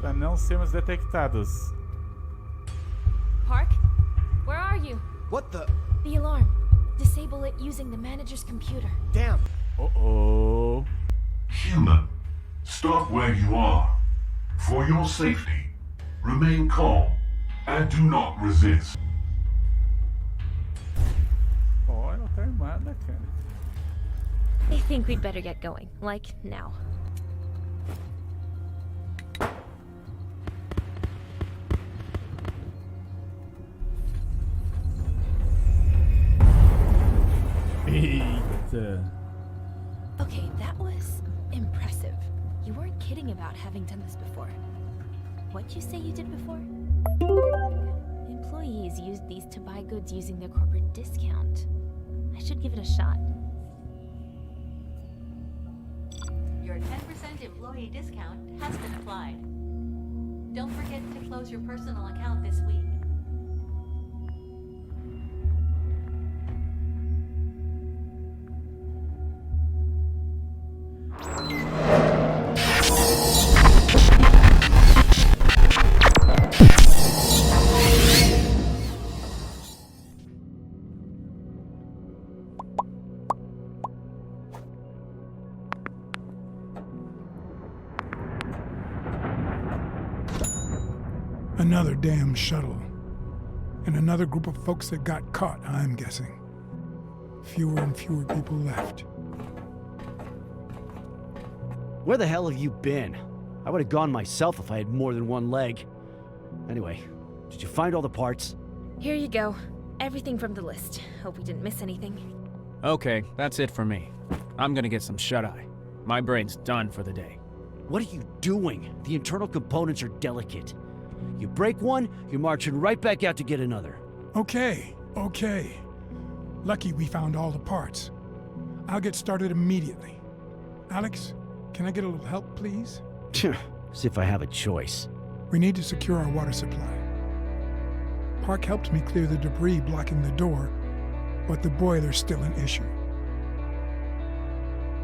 Para não sermos detectados. Park? Where are you? What the? The alarm. Disable it using the manager's computer. Damn. Oh. Human, stop where you are. For your safety, remain calm and do not resist. Oh, ela tá armada, cara. I think we'd better get going. Like, now. Eita. Okay, that was impressive. You weren't kidding about having done this before. What'd you say you did before? Employees used these to buy goods using their corporate discount. I should give it a shot. Your 10% employee discount has been applied. Don't forget to close your personal account this week. Another damn shuttle. And another group of folks that got caught, I'm guessing. Fewer and fewer people left. Where the hell have you been? I would have gone myself if I had more than one leg. Anyway, did you find all the parts? Here you go. Everything from the list. Hope we didn't miss anything. Okay, that's it for me. I'm gonna get some shut-eye. My brain's done for the day. What are you doing? The internal components are delicate. You break one, you're marching right back out to get another. Okay. Lucky we found all the parts. I'll get started immediately. Alex, can I get a little help, please? As if I have a choice. We need to secure our water supply. Park helped me clear the debris blocking the door, but the boiler's still an issue.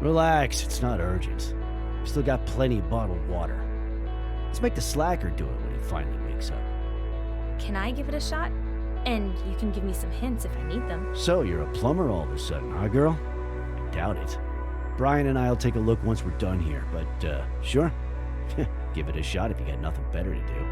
Relax, it's not urgent. We still got plenty of bottled water. Let's make the slacker do it when he finally wakes up. Can I give it a shot? And you can give me some hints if I need them. So, you're a plumber all of a sudden, huh, girl? Doubt it. Brian and I'll take a look once we're done here, but, sure. Give it a shot if you got nothing better to do.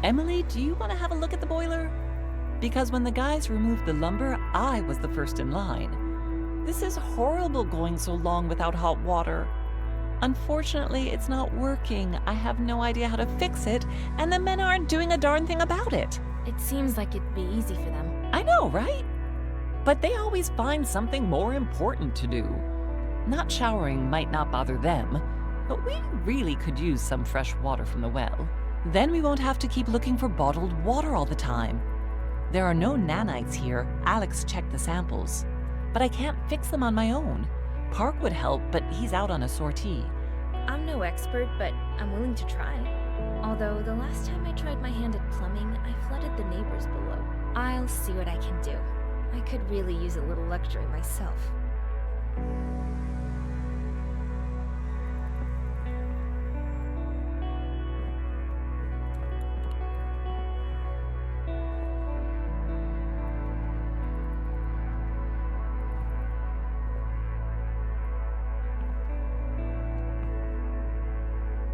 Emily, do you want to have a look at the boiler? Because when the guys removed the lumber, I was the first in line. This is horrible going so long without hot water. Unfortunately, it's not working. I have no idea how to fix it, and the men aren't doing a darn thing about it. It seems like it'd be easy for them. I know, right? But they always find something more important to do. Not showering might not bother them, but we really could use some fresh water from the well. Then we won't have to keep looking for bottled water all the time. There are no nanites here. Alex checked the samples. But I can't fix them on my own. Park would help, but he's out on a sortie. I'm no expert, but I'm willing to try. Although the last time I tried my hand at plumbing, I flooded the neighbors below. I'll see what I can do. I could really use a little luxury myself.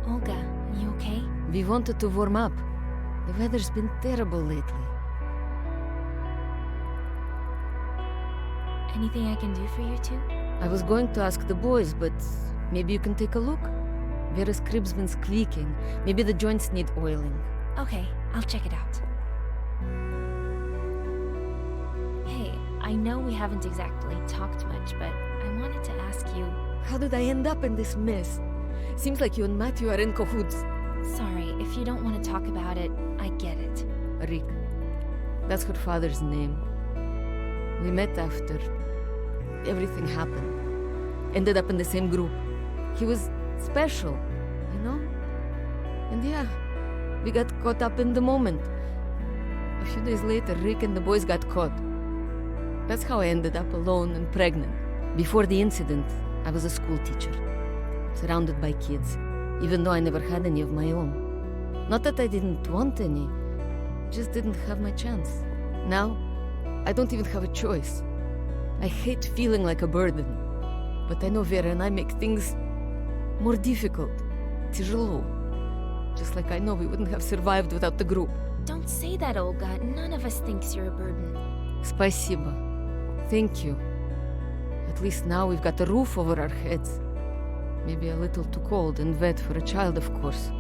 Olga, you okay? We wanted to warm up. The weather's been terrible lately. Anything I can do for you two? I was going to ask the boys, but maybe you can take a look? Vera's crib's been squeaking. Maybe the joints need oiling. Okay, I'll check it out. Hey, I know we haven't exactly talked much, but I wanted to ask you... How did I end up in this mess? Seems like you and Matthew are in cahoots. Sorry, if you don't want to talk about it, I get it. Rick. That's her father's name. We met after everything happened. Ended up in the same group. He was special, you know? And yeah, We got caught up in the moment. A few days later, Rick and the boys got caught. That's how I ended up alone and pregnant. Before the incident, I was a school teacher, surrounded by kids, even though I never had any of my own. Not that I didn't want any, just didn't have my chance. Now, I don't even have a choice. I hate feeling like a burden, but I know Vera and I make things more difficult. Тяжело. Just like I know we wouldn't have survived without the group. Don't say that, Olga. None of us thinks you're a burden. Спасибо. Thank you. At least now we've got a roof over our heads. Maybe a little too cold and wet for a child, of course.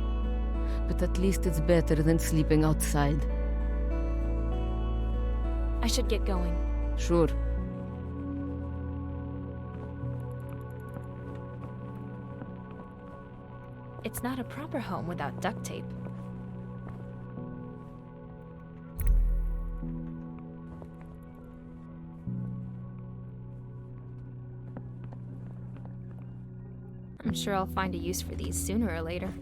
But at least it's better than sleeping outside. I should get going. Sure. It's not a proper home without duct tape. I'm sure I'll find a use for these sooner or later.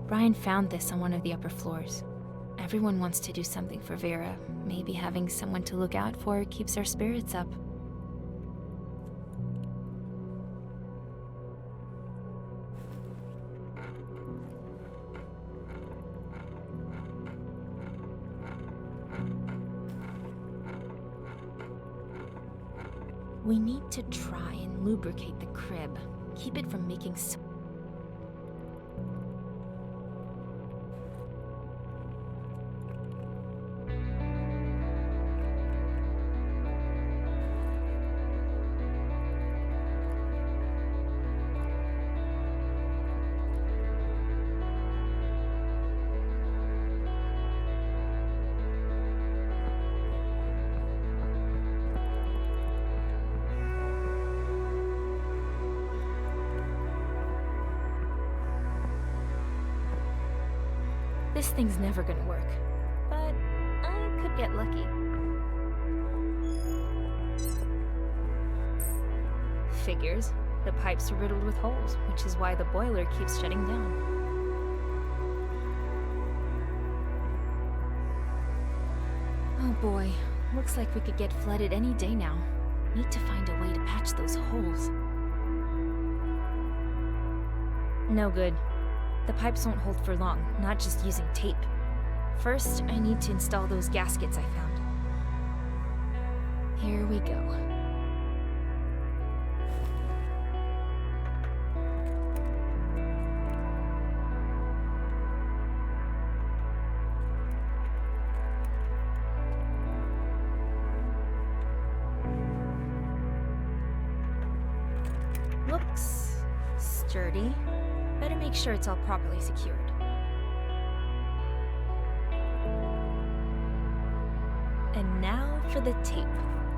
Brian found this on one of the upper floors. Everyone wants to do something for Vera. Maybe having someone to look out for keeps our spirits up. We need to try and lubricate the crib. Keep it from making so. This thing's never gonna work, but I could get lucky. Figures. The pipes are riddled with holes, which is why the boiler keeps shutting down. Oh boy, looks like we could get flooded any day now. Need to find a way to patch those holes. No good. The pipes won't hold for long, not just using tape. First, I need to install those gaskets I found. Here we go. Looks sturdy. Better make sure it's all properly secured. And now for the tape.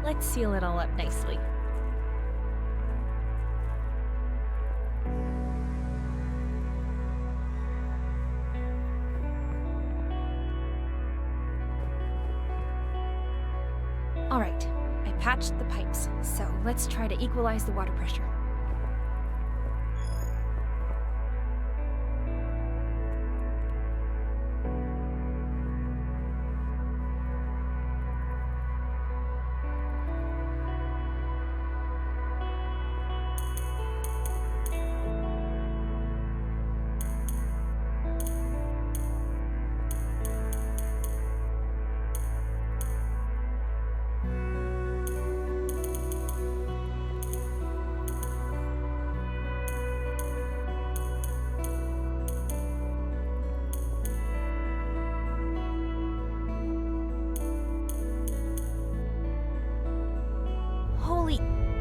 Let's seal it all up nicely. All right, I patched the pipes, so let's try to equalize the water pressure.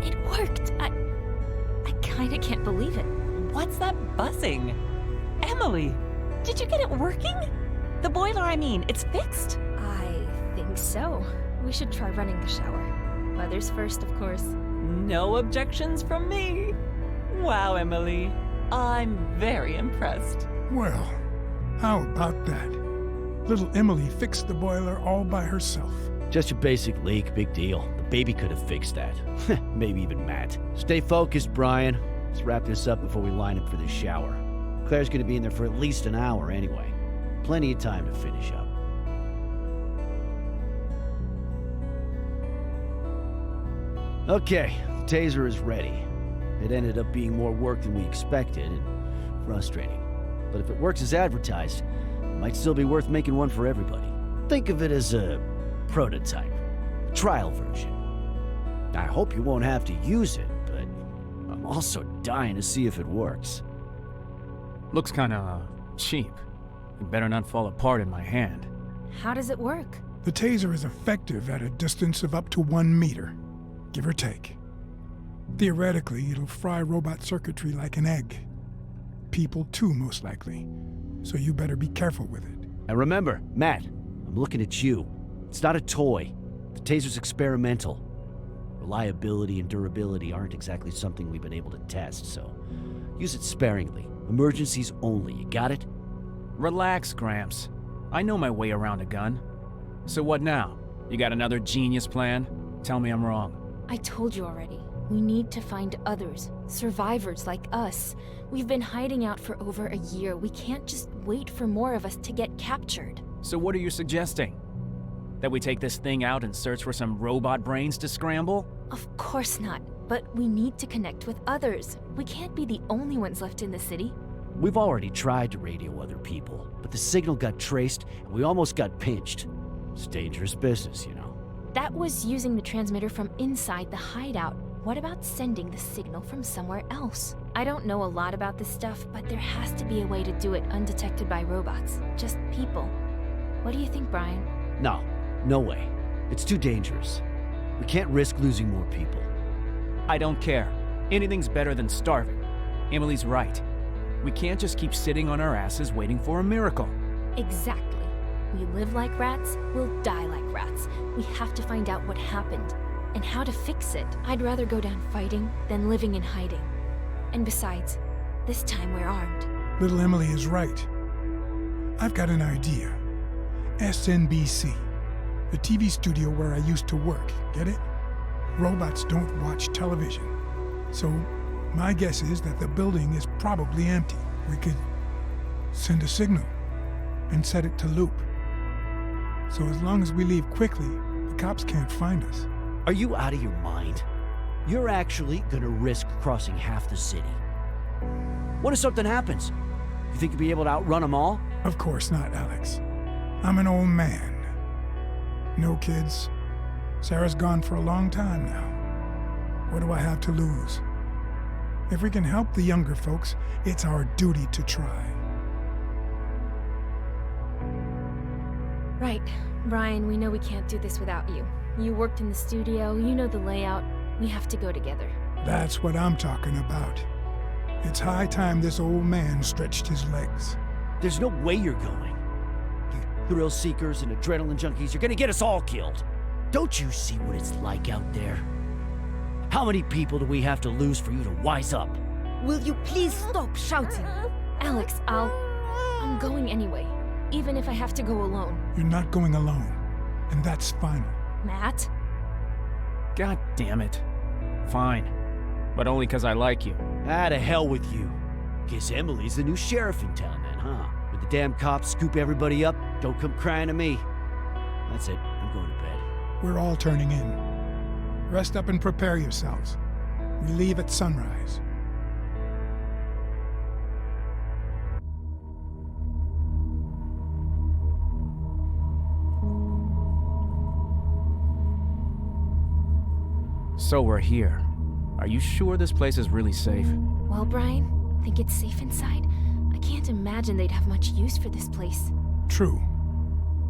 It worked! I kinda can't believe it. What's that buzzing? Emily, did you get it working? The boiler, I mean, it's fixed? I think so. We should try running the shower. Mothers first, of course. No objections from me. Wow, Emily. I'm very impressed. Well, how about that? Little Emily fixed the boiler all by herself. Just a basic leak, big deal. The baby could have fixed that. Maybe even Matt. Stay focused, Brian. Let's wrap this up before we line up for the shower. Claire's gonna be in there for at least an hour anyway. Plenty of time to finish up. Okay, the taser is ready. It ended up being more work than we expected, and frustrating. But if it works as advertised, it might still be worth making one for everybody. Think of it as a prototype, a trial version. I hope you won't have to use it, but I'm also dying to see if it works. Looks kinda cheap. It better not fall apart in my hand. How does it work? The taser is effective at a distance of up to 1 meter, give or take. Theoretically, it'll fry robot circuitry like an egg. People too, most likely. So you better be careful with it. And remember, Matt, I'm looking at you. It's not a toy. The taser's experimental. Reliability and durability aren't exactly something we've been able to test, so use it sparingly. Emergencies only, you got it? Relax, Gramps. I know my way around a gun. So what now? You got another genius plan? Tell me I'm wrong. I told you already. We need to find others, survivors like us. We've been hiding out for over a year. We can't just wait for more of us to get captured. So what are you suggesting? That we take this thing out and search for some robot brains to scramble? Of course not, but we need to connect with others. We can't be the only ones left in the city. We've already tried to radio other people, but the signal got traced and we almost got pinched. It's dangerous business, you know. That was using the transmitter from inside the hideout. What about sending the signal from somewhere else? I don't know a lot about this stuff, but there has to be a way to do it undetected by robots. Just people. What do you think, Brian? No way. It's too dangerous. We can't risk losing more people. I don't care. Anything's better than starving. Emily's right. We can't just keep sitting on our asses waiting for a miracle. Exactly. We live like rats, we'll die like rats. We have to find out what happened and how to fix it. I'd rather go down fighting than living in hiding. And besides, this time we're armed. Little Emily is right. I've got an idea. SNBC, the TV studio where I used to work, get it? Robots don't watch television. So my guess is that the building is probably empty. We could send a signal and set it to loop. So as long as we leave quickly, the cops can't find us. Are you out of your mind? You're actually gonna risk crossing half the city. What if something happens? You think you'll be able to outrun them all? Of course not, Alex. I'm an old man. No kids. Sarah's gone for a long time now. What do I have to lose? If we can help the younger folks, it's our duty to try. Right. Brian, we know we can't do this without you. You worked in the studio, you know the layout. We have to go together. That's what I'm talking about. It's high time this old man stretched his legs. There's no way you're going. You thrill seekers and adrenaline junkies, you're gonna get us all killed. Don't you see what it's like out there? How many people do we have to lose for you to wise up? Will you please stop shouting? Alex, I'm going anyway. Even if I have to go alone. You're not going alone, and that's final. Matt? God damn it. Fine. But only 'cause I like you. Ah, to hell with you. Guess Emily's the new sheriff in town then, huh? When the damn cops scoop everybody up, don't come crying to me. That's it. I'm going to bed. We're all turning in. Rest up and prepare yourselves. We leave at sunrise. So we're here. Are you sure this place is really safe? Well, Brian, think it's safe inside? I can't imagine they'd have much use for this place. True.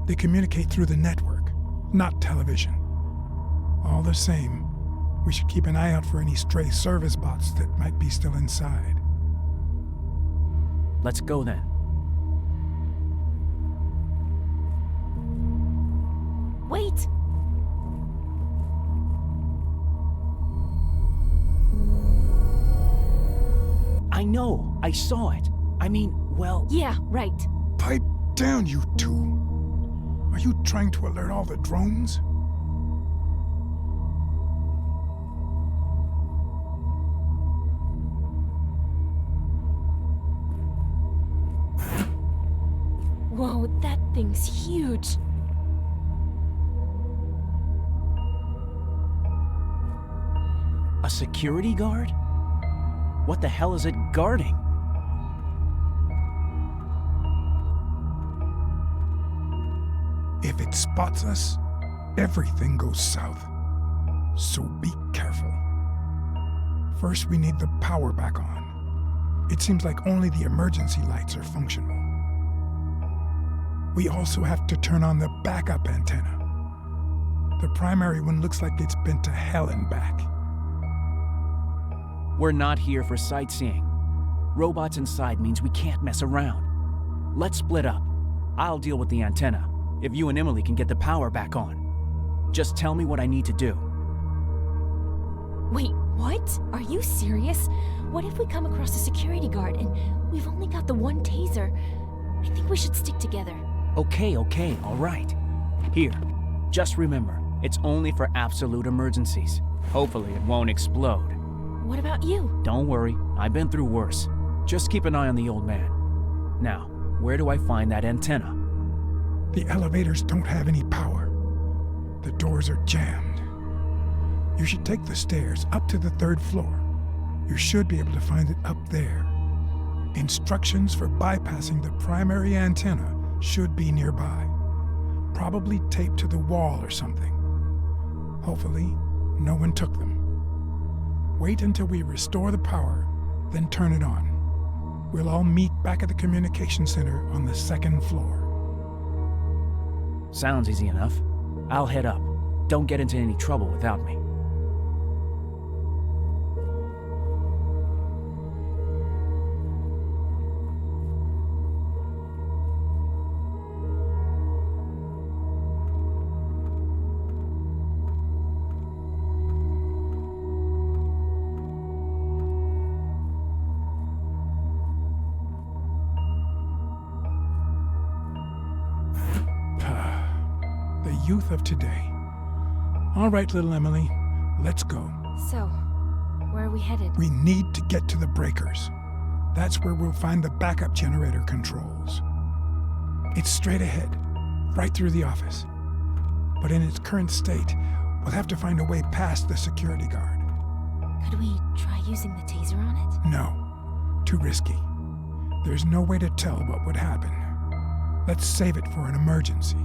They communicate through the network, not television. All the same, we should keep an eye out for any stray service bots that might be still inside. Let's go then. Wait! I know, I saw it. I mean, well... Yeah, right. Pipe down, you two. Are you trying to alert all the drones? Whoa, that thing's huge. A security guard? What the hell is it guarding? If it spots us, everything goes south. So be careful. First, we need the power back on. It seems like only the emergency lights are functional. We also have to turn on the backup antenna. The primary one looks like it's been to hell and back. We're not here for sightseeing. Robots inside means we can't mess around. Let's split up. I'll deal with the antenna, if you and Emily can get the power back on. Just tell me what I need to do. Wait, what? Are you serious? What if we come across a security guard and we've only got the one taser? I think we should stick together. Okay, all right. Here, just remember, it's only for absolute emergencies. Hopefully it won't explode. What about you? Don't worry, I've been through worse. Just keep an eye on the old man. Now, where do I find that antenna? The elevators don't have any power. The doors are jammed. You should take the stairs up to the 3rd floor. You should be able to find it up there. Instructions for bypassing the primary antenna should be nearby. Probably taped to the wall or something. Hopefully, no one took them. Wait until we restore the power, then turn it on. We'll all meet back at the communication center on the 2nd floor. Sounds easy enough. I'll head up. Don't get into any trouble without me. Youth of today. All right, little Emily, let's go. So, where are we headed? We need to get to the breakers. That's where we'll find the backup generator controls. It's straight ahead, right through the office. But in its current state, we'll have to find a way past the security guard. Could we try using the taser on it? No, too risky. There's no way to tell what would happen. Let's save it for an emergency.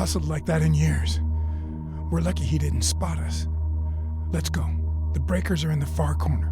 hustled like that in years. We're lucky he didn't spot us. Let's go. The breakers are in the far corner.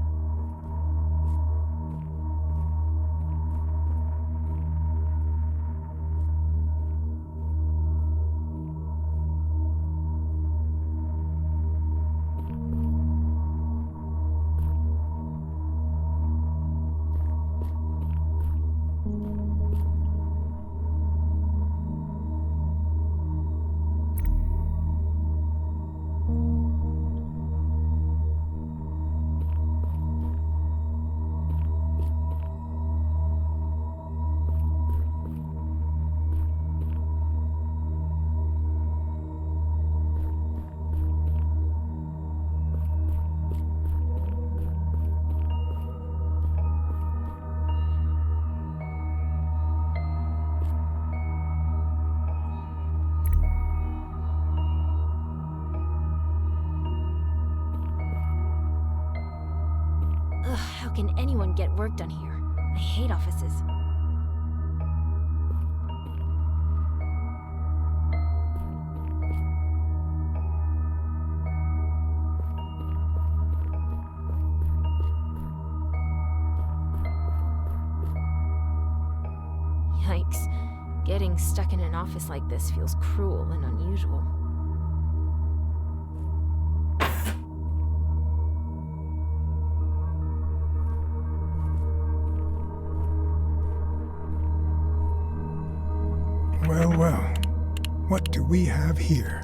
How can anyone get work done here? I hate offices. Yikes. Getting stuck in an office like this feels cruel and unusual. Well, what do we have here?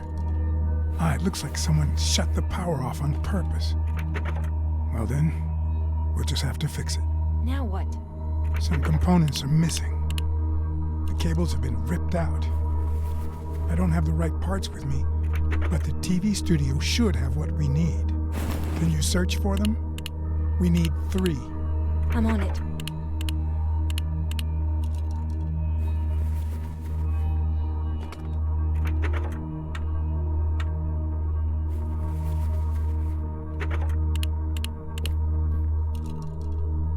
It looks like someone shut the power off on purpose. Well then, we'll just have to fix it. Now what? Some components are missing. The cables have been ripped out. I don't have the right parts with me, but the TV studio should have what we need. Can you search for them? We need 3. I'm on it.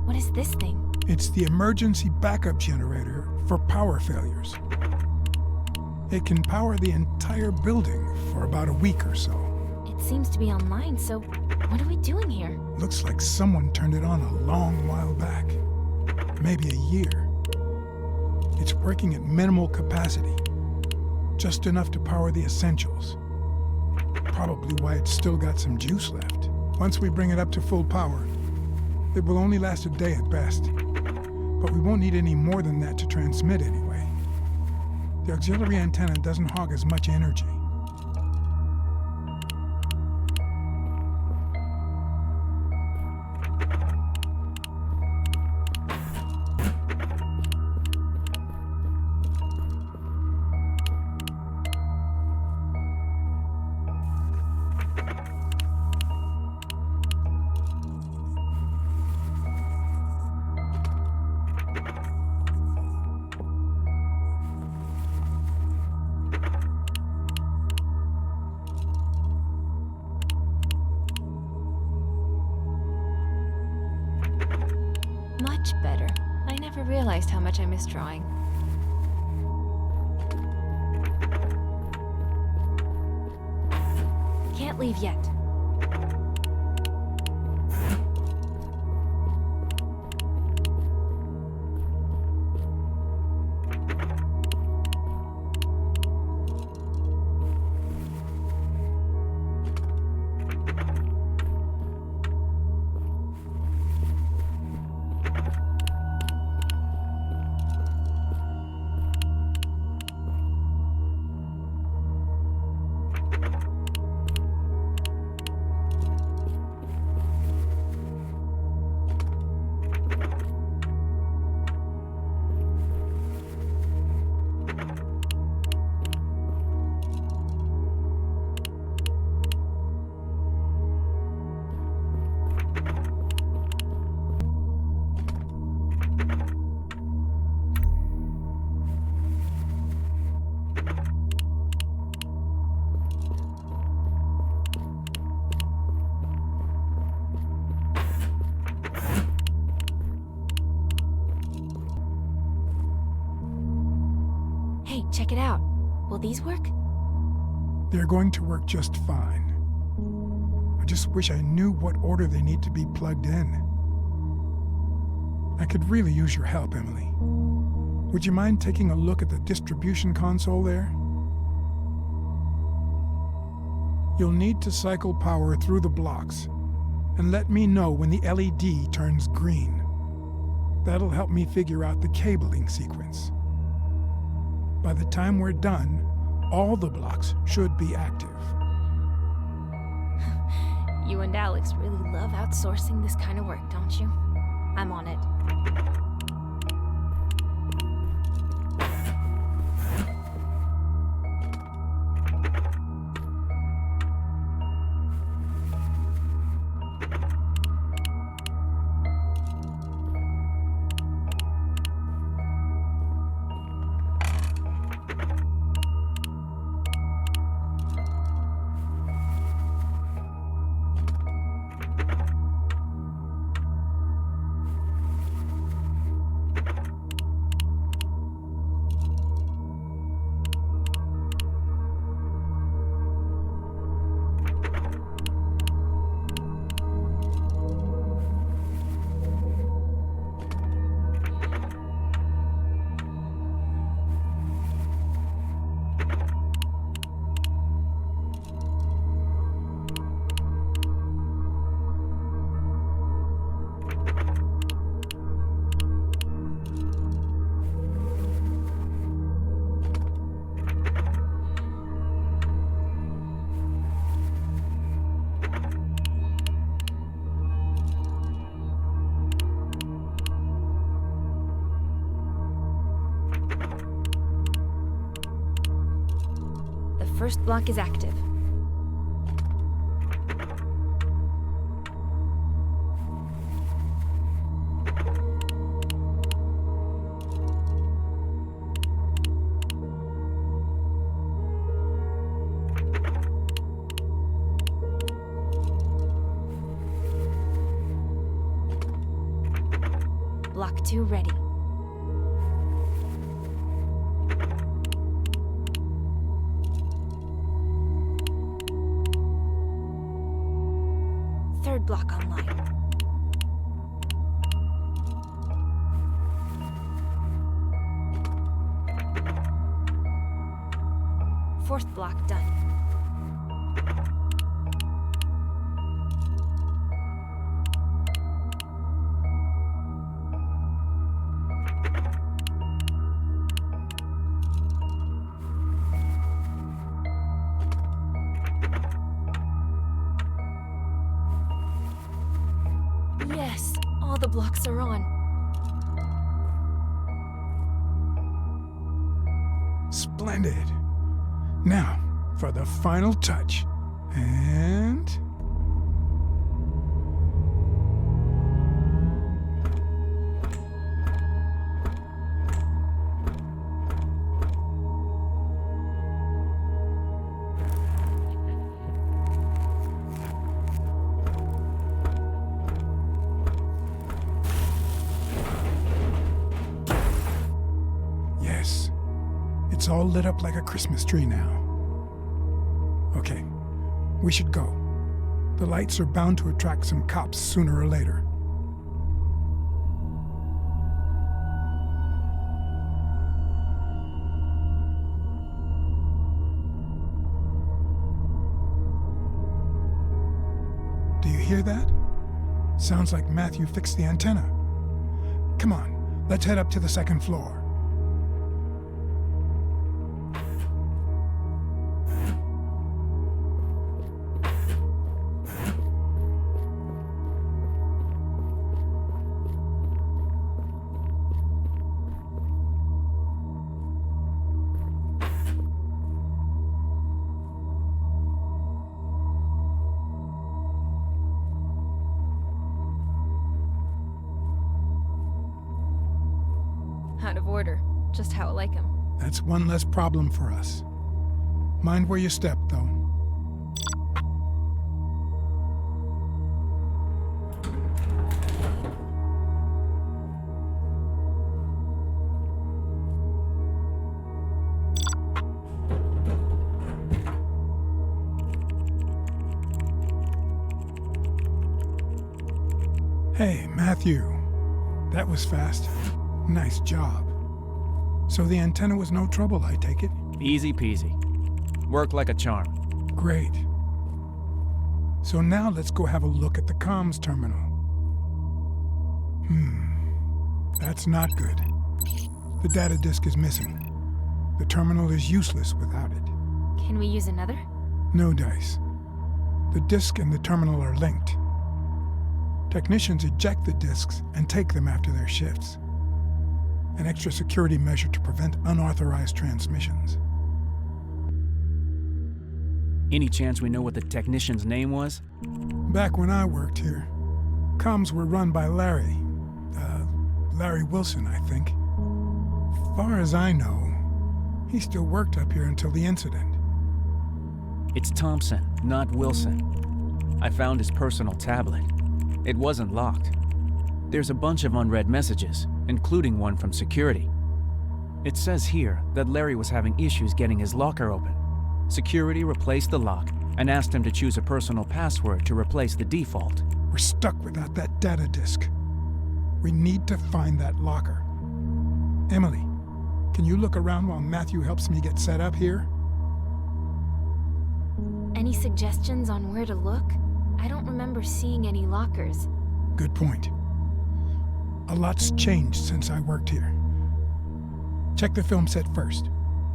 What is this thing? It's the emergency backup generator for power failures. It can power the entire building for about a week or so. It seems to be online, so what are we doing here? Looks like someone turned it on a long while back. Maybe a year. It's working at minimal capacity. Just enough to power the essentials. Probably why it's still got some juice left. Once we bring it up to full power, it will only last a day at best. But we won't need any more than that to transmit anyway. The auxiliary antenna doesn't hog as much energy. Much better. I never realized how much I miss drawing. Can't leave yet. Check it out. Will these work? They're going to work just fine. I just wish I knew what order they need to be plugged in. I could really use your help, Emily. Would you mind taking a look at the distribution console there? You'll need to cycle power through the blocks, and let me know when the LED turns green. That'll help me figure out the cabling sequence. By the time we're done, all the blocks should be active. You and Alex really love outsourcing this kind of work, don't you? I'm on it. First block is active. Block 2 ready. Third block online. Fourth block done. Yes, all the blocks are on. Splendid. Now, for the final touch. And... yes. It's all lit up like a Christmas tree now. Okay, we should go. The lights are bound to attract some cops sooner or later. Do you hear that? Sounds like Matthew fixed the antenna. Come on, let's head up to the second floor. Out of order. Just how I like him. That's one less problem for us. Mind where you step, though. Hey, Matthew. That was fast. Nice job. So the antenna was no trouble, I take it? Easy peasy. Worked like a charm. Great. So now let's go have a look at the comms terminal. That's not good. The data disk is missing. The terminal is useless without it. Can we use another? No dice. The disk and the terminal are linked. Technicians eject the disks and take them after their shifts. An extra security measure to prevent unauthorized transmissions. Any chance we know what the technician's name was? Back when I worked here, comms were run by Larry. Larry Wilson, I think. Far as I know, he still worked up here until the incident. It's Thompson, not Wilson. I found his personal tablet. It wasn't locked. There's a bunch of unread messages, including one from security. It says here that Larry was having issues getting his locker open. Security replaced the lock and asked him to choose a personal password to replace the default. We're stuck without that data disk. We need to find that locker. Emily, can you look around while Matthew helps me get set up here? Any suggestions on where to look? I don't remember seeing any lockers. Good point. A lot's changed since I worked here. Check the film set first.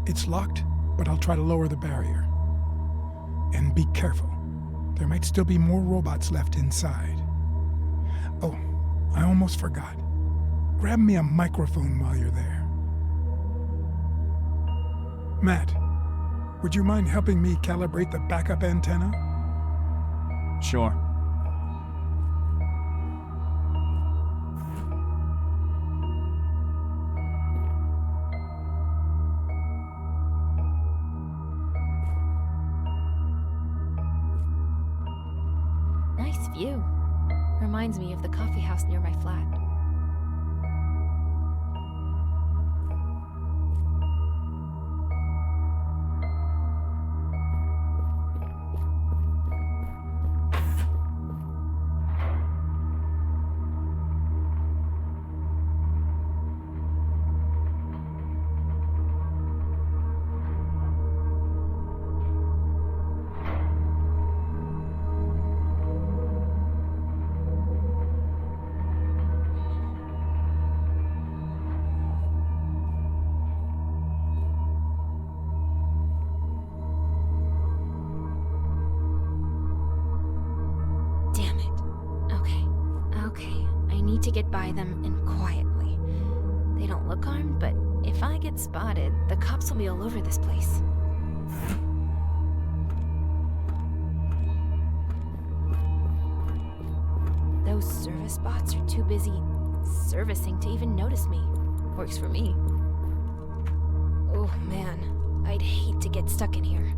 It's locked, but I'll try to lower the barrier. And be careful. There might still be more robots left inside. Oh, I almost forgot. Grab me a microphone while you're there. Matt, would you mind helping me calibrate the backup antenna? Sure. Nice view. Reminds me of the coffee house near my flat. To get by them and quietly. They don't look armed, but if I get spotted, the cops will be all over this place. Those service bots are too busy servicing to even notice me. Works for me. Oh man, I'd hate to get stuck in here.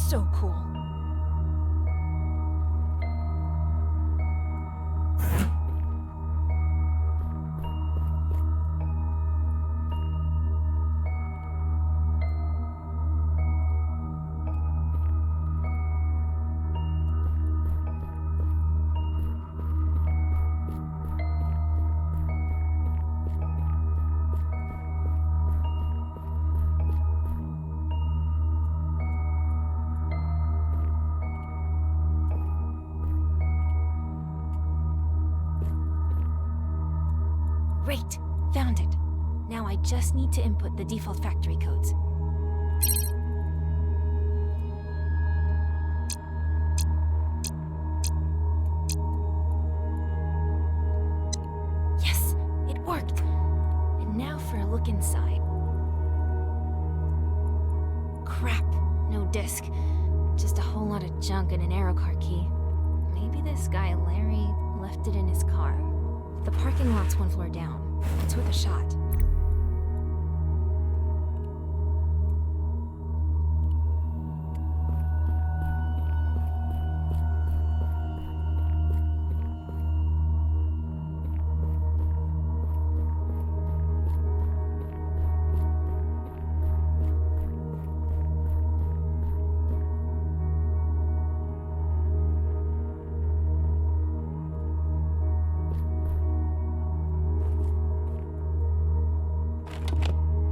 So cool. Great! Found it. Now I just need to input the default factory codes. Yes! It worked! And now for a look inside. Crap. No disk. Just a whole lot of junk and an arrow car key. Maybe this guy, Larry, left it in his car. The parking lot's one floor down. It's worth a shot.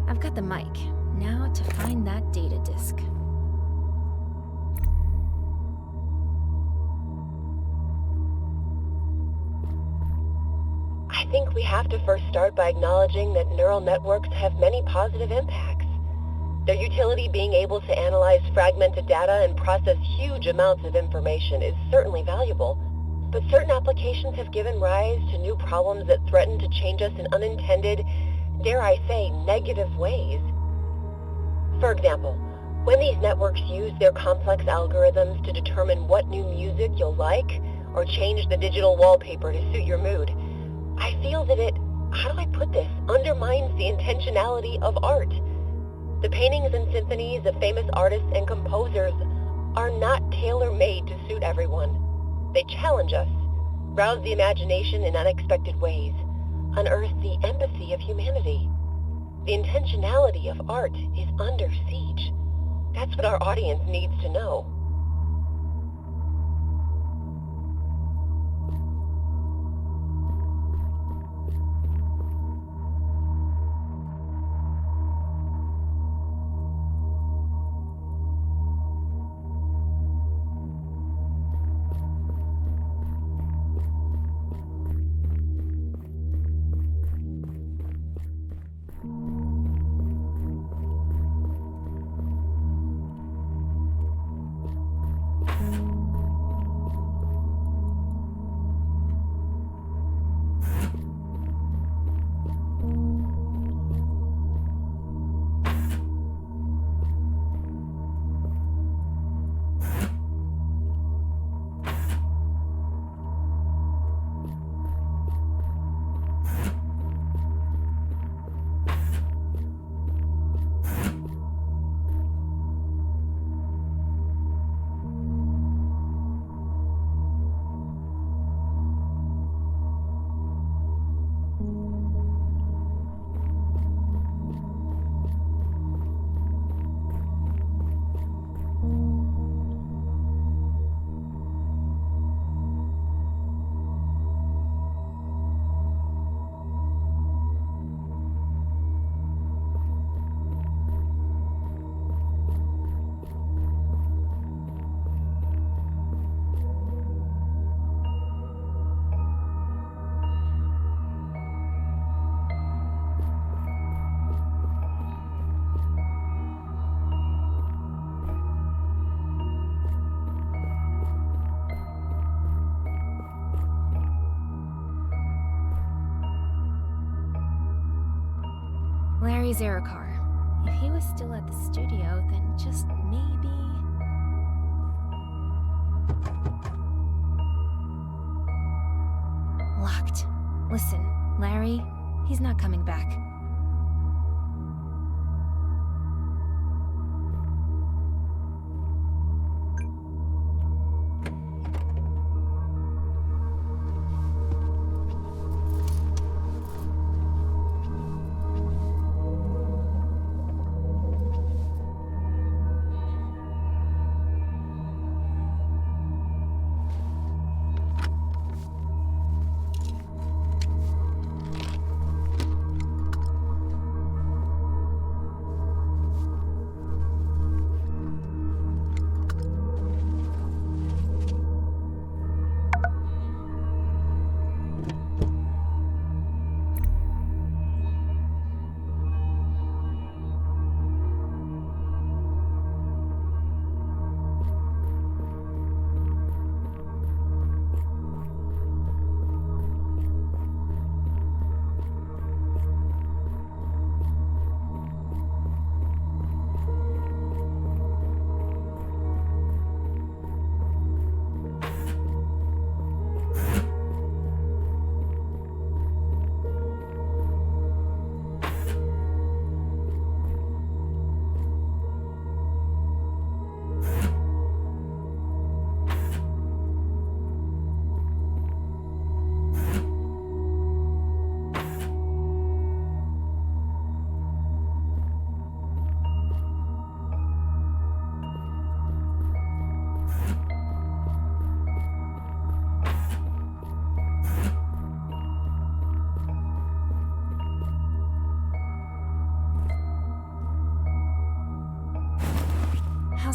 I've got the mic. Now to find that data disk. I think we have to first start by acknowledging that neural networks have many positive impacts. Their utility, being able to analyze fragmented data and process huge amounts of information, is certainly valuable. But certain applications have given rise to new problems that threaten to change us in unintended, dare I say, negative ways. For example, when these networks use their complex algorithms to determine what new music you'll like, or change the digital wallpaper to suit your mood, I feel that it, how do I put this, undermines the intentionality of art. The paintings and symphonies of famous artists and composers are not tailor-made to suit everyone. They challenge us, rouse the imagination in unexpected ways, unearth the empathy of humanity. The intentionality of art is under siege. That's what our audience needs to know. Larry's error car. If he was still at the studio, then just maybe... Locked. Listen, Larry, he's not coming back.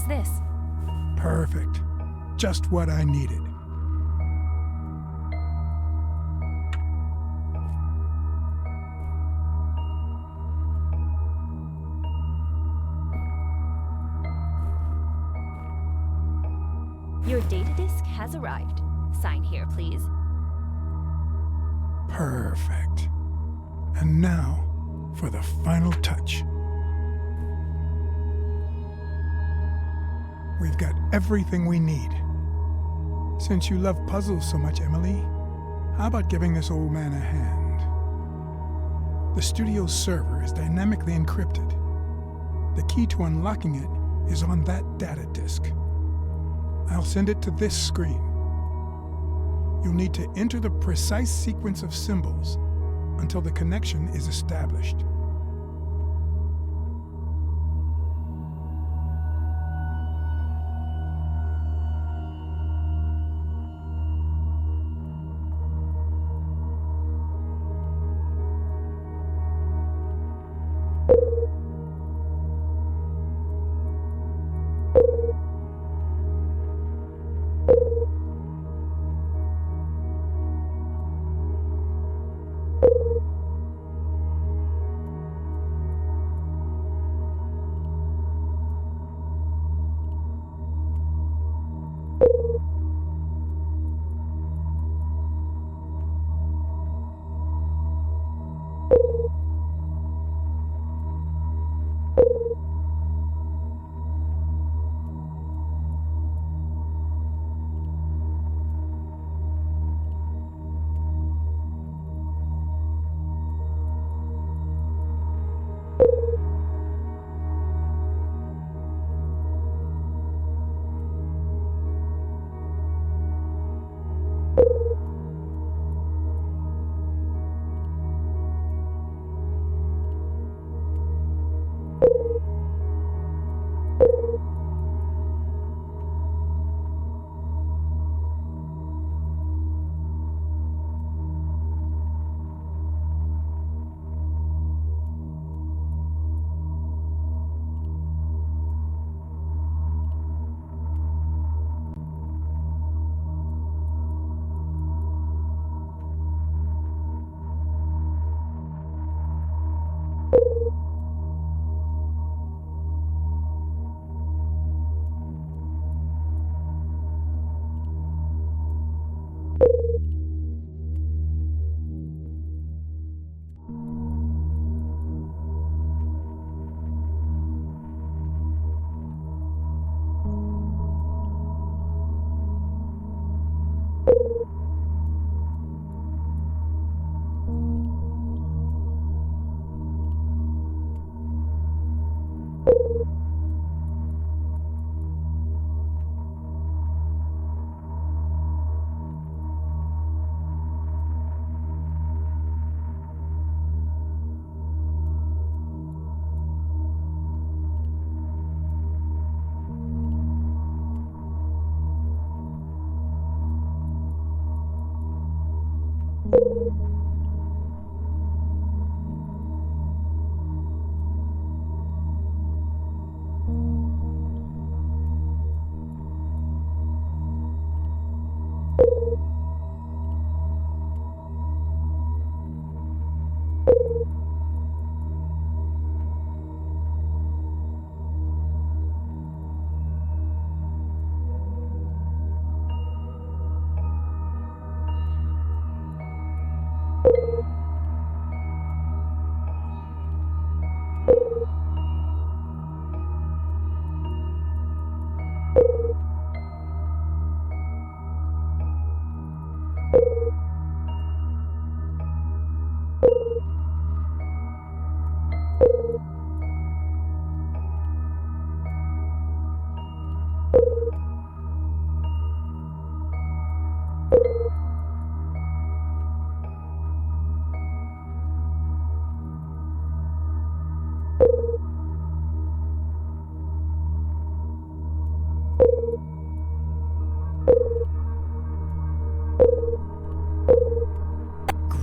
How's this? Perfect. Just what I needed. Your data disk has arrived. Sign here, please. Perfect. And now, for the final touch. We've got everything we need. Since you love puzzles so much, Emily, how about giving this old man a hand? The studio's server is dynamically encrypted. The key to unlocking it is on that data disk. I'll send it to this screen. You'll need to enter the precise sequence of symbols until the connection is established.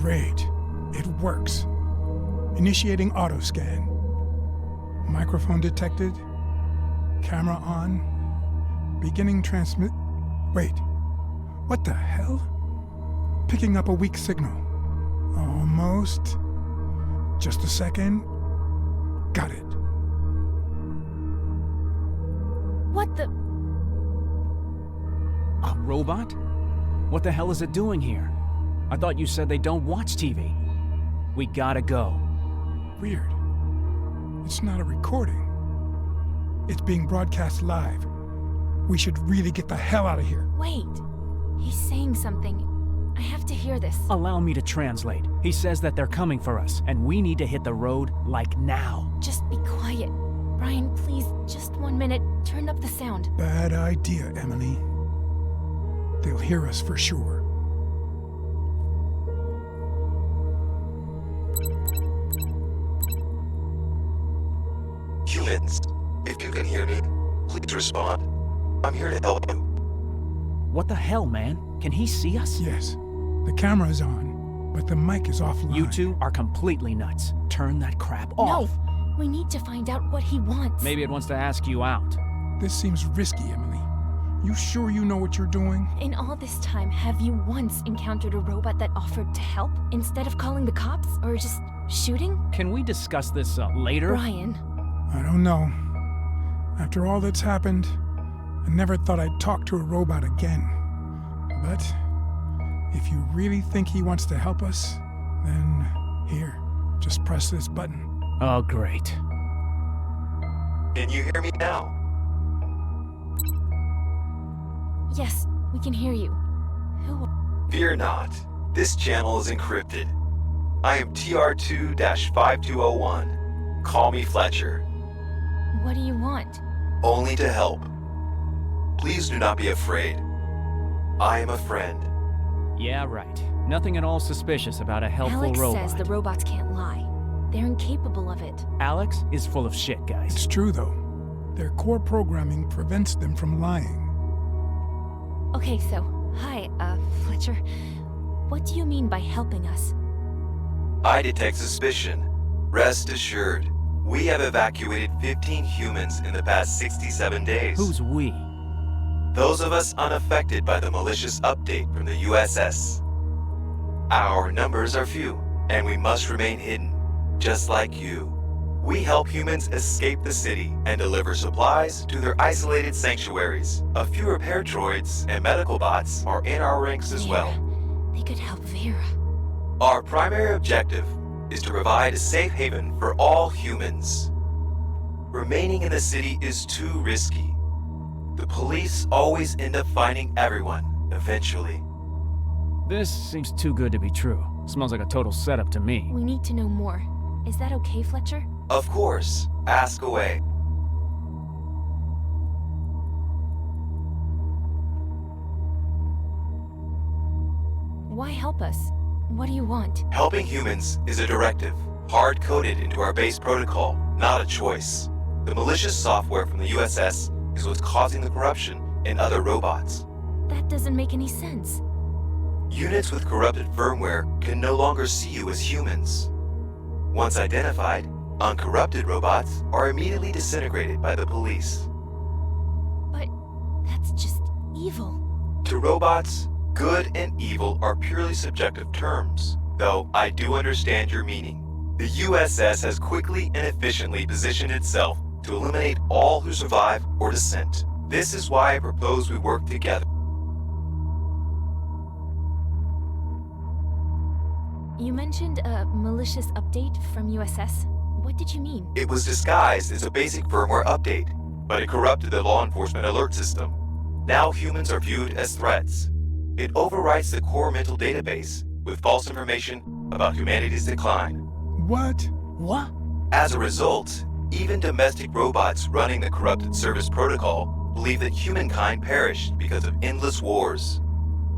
Great. It works. Initiating autoscan. Microphone detected. Camera on. Beginning transmit... Wait. What the hell? Picking up a weak signal. Almost. Just a second. Got it. What the... A robot? What the hell is it doing here? I thought you said they don't watch TV. We gotta go. Weird. It's not a recording. It's being broadcast live. We should really get the hell out of here. Wait. He's saying something. I have to hear this. Allow me to translate. He says that they're coming for us, and we need to hit the road, like now. Just be quiet. Brian, please, just 1 minute. Turn up the sound. Bad idea, Emily. They'll hear us for sure. Humans, if you can hear me, please respond. I'm here to help you. What the hell, man? Can he see us? Yes. The camera's on, but the mic is offline. You two are completely nuts. Turn that crap off. No! We need to find out what he wants. Maybe it wants to ask you out. This seems risky, Emily. You sure you know what you're doing? In all this time, have you once encountered a robot that offered to help instead of calling the cops or just shooting? Can we discuss this later? Brian. I don't know. After all that's happened, I never thought I'd talk to a robot again. But if you really think he wants to help us, then here, just press this button. Oh, great. Can you hear me now? Yes, we can hear you. Who? Fear not. This channel is encrypted. I am TR2-5201. Call me Fletcher. What do you want? Only to help. Please do not be afraid. I am a friend. Yeah, right. Nothing at all suspicious about a helpful Alex robot. says the robots can't lie. They're incapable of it. Alex is full of shit, guys. It's true, though. Their core programming prevents them from lying. Okay, so, hi, Fletcher. What do you mean by helping us? I detect suspicion. Rest assured, we have evacuated 15 humans in the past 67 days. Who's we? Those of us unaffected by the malicious update from the USS. Our numbers are few, and we must remain hidden, just like you. We help humans escape the city and deliver supplies to their isolated sanctuaries. A few repair droids and medical bots are in our ranks as well. They could help Vera. Our primary objective is to provide a safe haven for all humans. Remaining in the city is too risky. The police always end up finding everyone, eventually. This seems too good to be true. Smells like a total setup to me. We need to know more. Is that okay, Fletcher? Of course. Ask away. Why help us? What do you want? Helping humans is a directive, hard-coded into our base protocol, not a choice. The malicious software from the USS is what's causing the corruption in other robots. That doesn't make any sense. Units with corrupted firmware can no longer see you as humans. Once identified, uncorrupted robots are immediately disintegrated by the police. But that's just evil. To robots, good and evil are purely subjective terms, though I do understand your meaning. The USS has quickly and efficiently positioned itself to eliminate all who survive or dissent. This is why I propose we work together. You mentioned a malicious update from USS. What did you mean? It was disguised as a basic firmware update, but it corrupted the law enforcement alert system. Now humans are viewed as threats. It overwrites the core mental database with false information about humanity's decline. What? What? As a result, even domestic robots running the corrupted service protocol believe that humankind perished because of endless wars.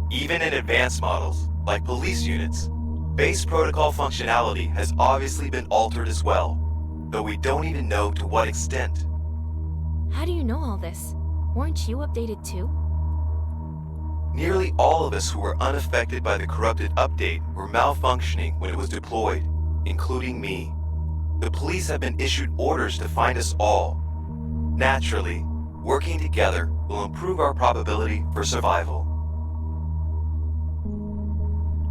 Even in advanced models, like police units, base protocol functionality has obviously been altered as well, though we don't even know to what extent. How do you know all this? Weren't you updated too? Nearly all of us who were unaffected by the corrupted update were malfunctioning when it was deployed, including me. The police have been issued orders to find us all. Naturally, Working together will improve our probability for survival.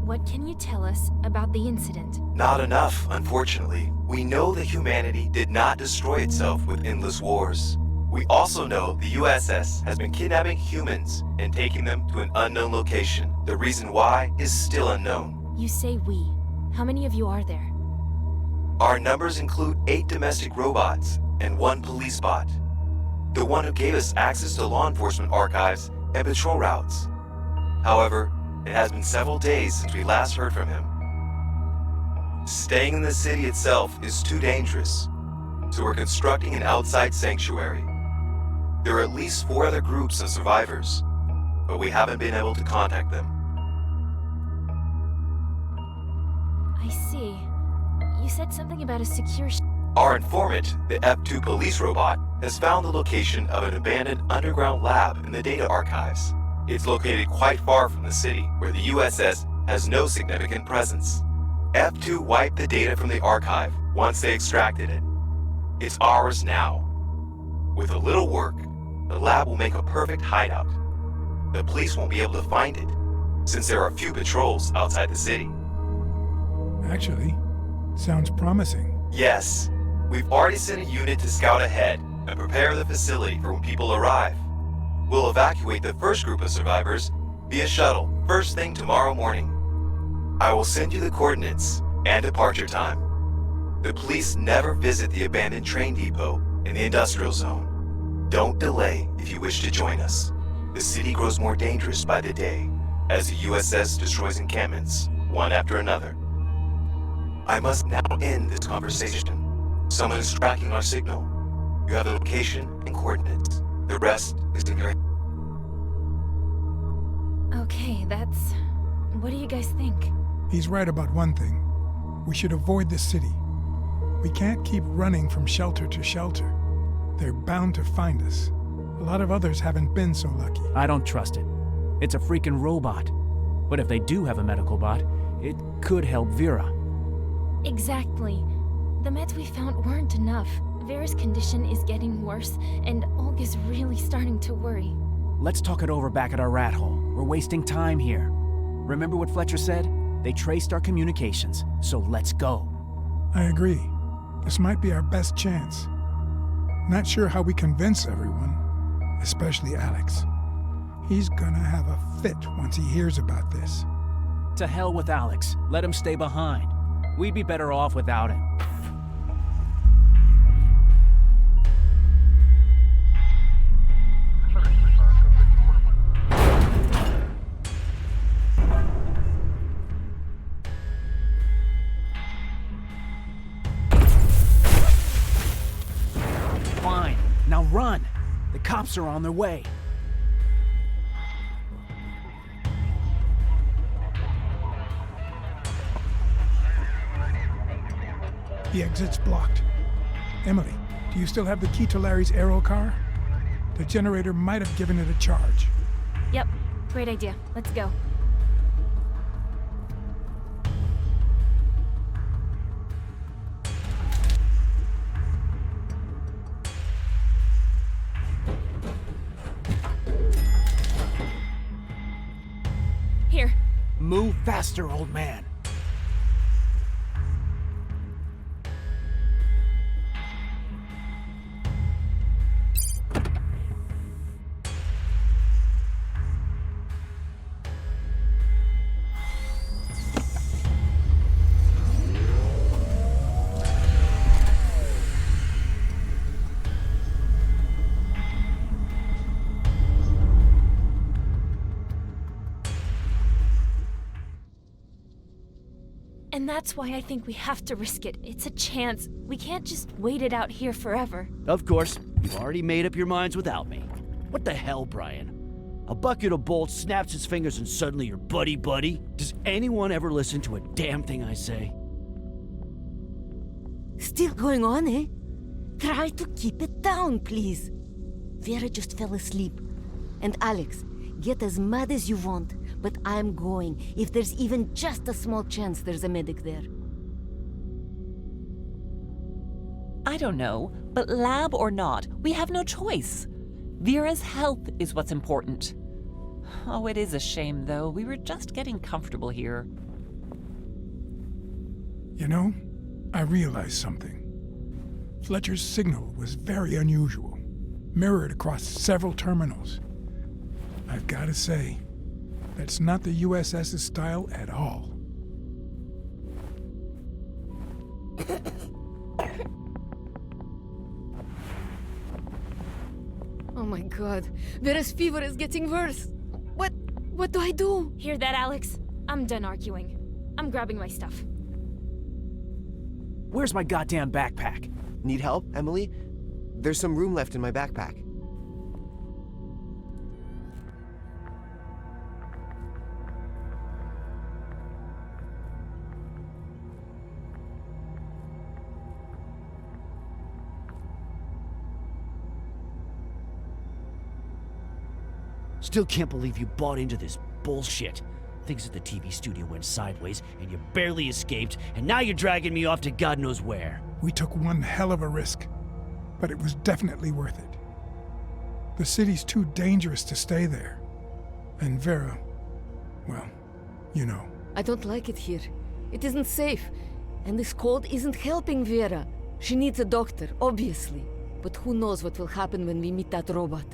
What can you tell us about the incident? Not enough, unfortunately. We know that humanity did not destroy itself with endless wars. We also know the USS has been kidnapping humans and taking them to an unknown location. The reason why is still unknown. You say we. How many of you are there? Our numbers include 8 domestic robots and 1 police bot. The one who gave us access to law enforcement archives and patrol routes. However, it has been several days since we last heard from him. Staying in the city itself is too dangerous, so we're constructing an outside sanctuary. There are at least 4 other groups of survivors, but we haven't been able to contact them. I see. You said something about a secure Our informant, the F2 police robot, has found the location of an abandoned underground lab in the data archives. It's located quite far from the city, where the USS has no significant presence. F2 wiped the data from the archive once they extracted it. It's ours now. With a little work, the lab will make a perfect hideout. The police won't be able to find it, since there are few patrols outside the city. Actually, sounds promising. Yes, we've already sent a unit to scout ahead and prepare the facility for when people arrive. We'll evacuate the first group of survivors via shuttle first thing tomorrow morning. I will send you the coordinates and departure time. The police never visit the abandoned train depot in the industrial zone. Don't delay if you wish to join us. The city grows more dangerous by the day as the USS destroys encampments one after another. I must now end this conversation. Someone is tracking our signal. You have the location and coordinates. The rest is in your hands. Okay, that's... What do you guys think? He's right about one thing. We should avoid the city. We can't keep running from shelter to shelter. They're bound to find us. A lot of others haven't been so lucky. I don't trust it. It's a freaking robot. But if they do have a medical bot, it could help Vera. Exactly. The meds we found weren't enough. Vera's condition is getting worse, and Olg is really starting to worry. Let's talk it over back at our rat hole. We're wasting time here. Remember what Fletcher said? They traced our communications, so let's go. I agree. This might be our best chance. Not sure how we convince everyone, especially Alex. He's gonna have a fit once he hears about this. To hell with Alex. Let him stay behind. We'd be better off without him. Fine. Now run! The cops are on their way. The exit's blocked. Emily, do you still have the key to Larry's aero car? The generator might have given it a charge. Yep, great idea. Let's go. Here. Move faster, old man. And that's why I think we have to risk it. It's a chance. We can't just wait it out here forever. Of course, you've already made up your minds without me. What the hell, Brian? A bucket of bolts snaps its fingers and suddenly you're buddy-buddy? Does anyone ever listen to a damn thing I say? Still going on, eh? Try to keep it down, please. Vera just fell asleep. And Alex, get as mad as you want, but I'm going if there's even just a small chance there's a medic there. I don't know, but lab or not, we have no choice. Vera's health is what's important. Oh, it is a shame, though. We were just getting comfortable here. You know, I realized something. Fletcher's signal was very unusual, mirrored across several terminals. I've got to say, that's not the USS's style at all. Oh my god, Vera's fever is getting worse. What do I do? Hear that, Alex? I'm done arguing. I'm grabbing my stuff. Where's my goddamn backpack? Need help, Emily? There's some room left in my backpack. Still can't believe you bought into this bullshit. Things at the TV studio went sideways, and you barely escaped, and now you're dragging me off to God knows where. We took one hell of a risk, but it was definitely worth it. The city's too dangerous to stay there. And Vera, well, you know. I don't like it here. It isn't safe. And this cold isn't helping Vera. She needs a doctor, obviously. But who knows what will happen when we meet that robot.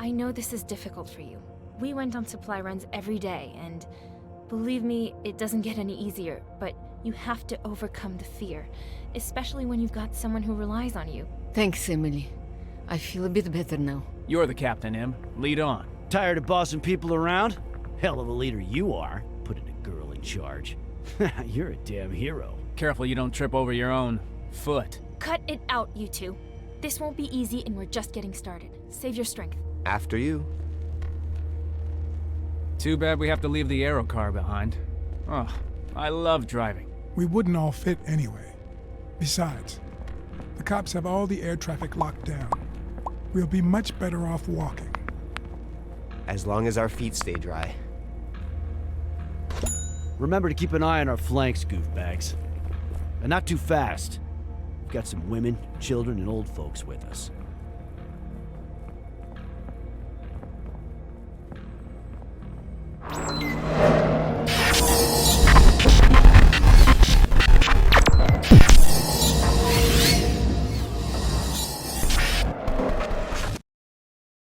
I know this is difficult for you. We went on supply runs every day, and believe me, it doesn't get any easier, but you have to overcome the fear, especially when you've got someone who relies on you. Thanks, Emily. I feel a bit better now. You're the captain, Em. Lead on. Tired of bossing people around? Hell of a leader you are, putting a girl in charge. You're a damn hero. Careful you don't trip over your own foot. Cut it out, you two. This won't be easy, and we're just getting started. Save your strength. After you. Too bad we have to leave the aero car behind. Oh, I love driving. We wouldn't all fit anyway. Besides, the cops have all the air traffic locked down. We'll be much better off walking. As long as our feet stay dry. Remember to keep an eye on our flanks, goofbags. And not too fast. We've got some women, children, and old folks with us.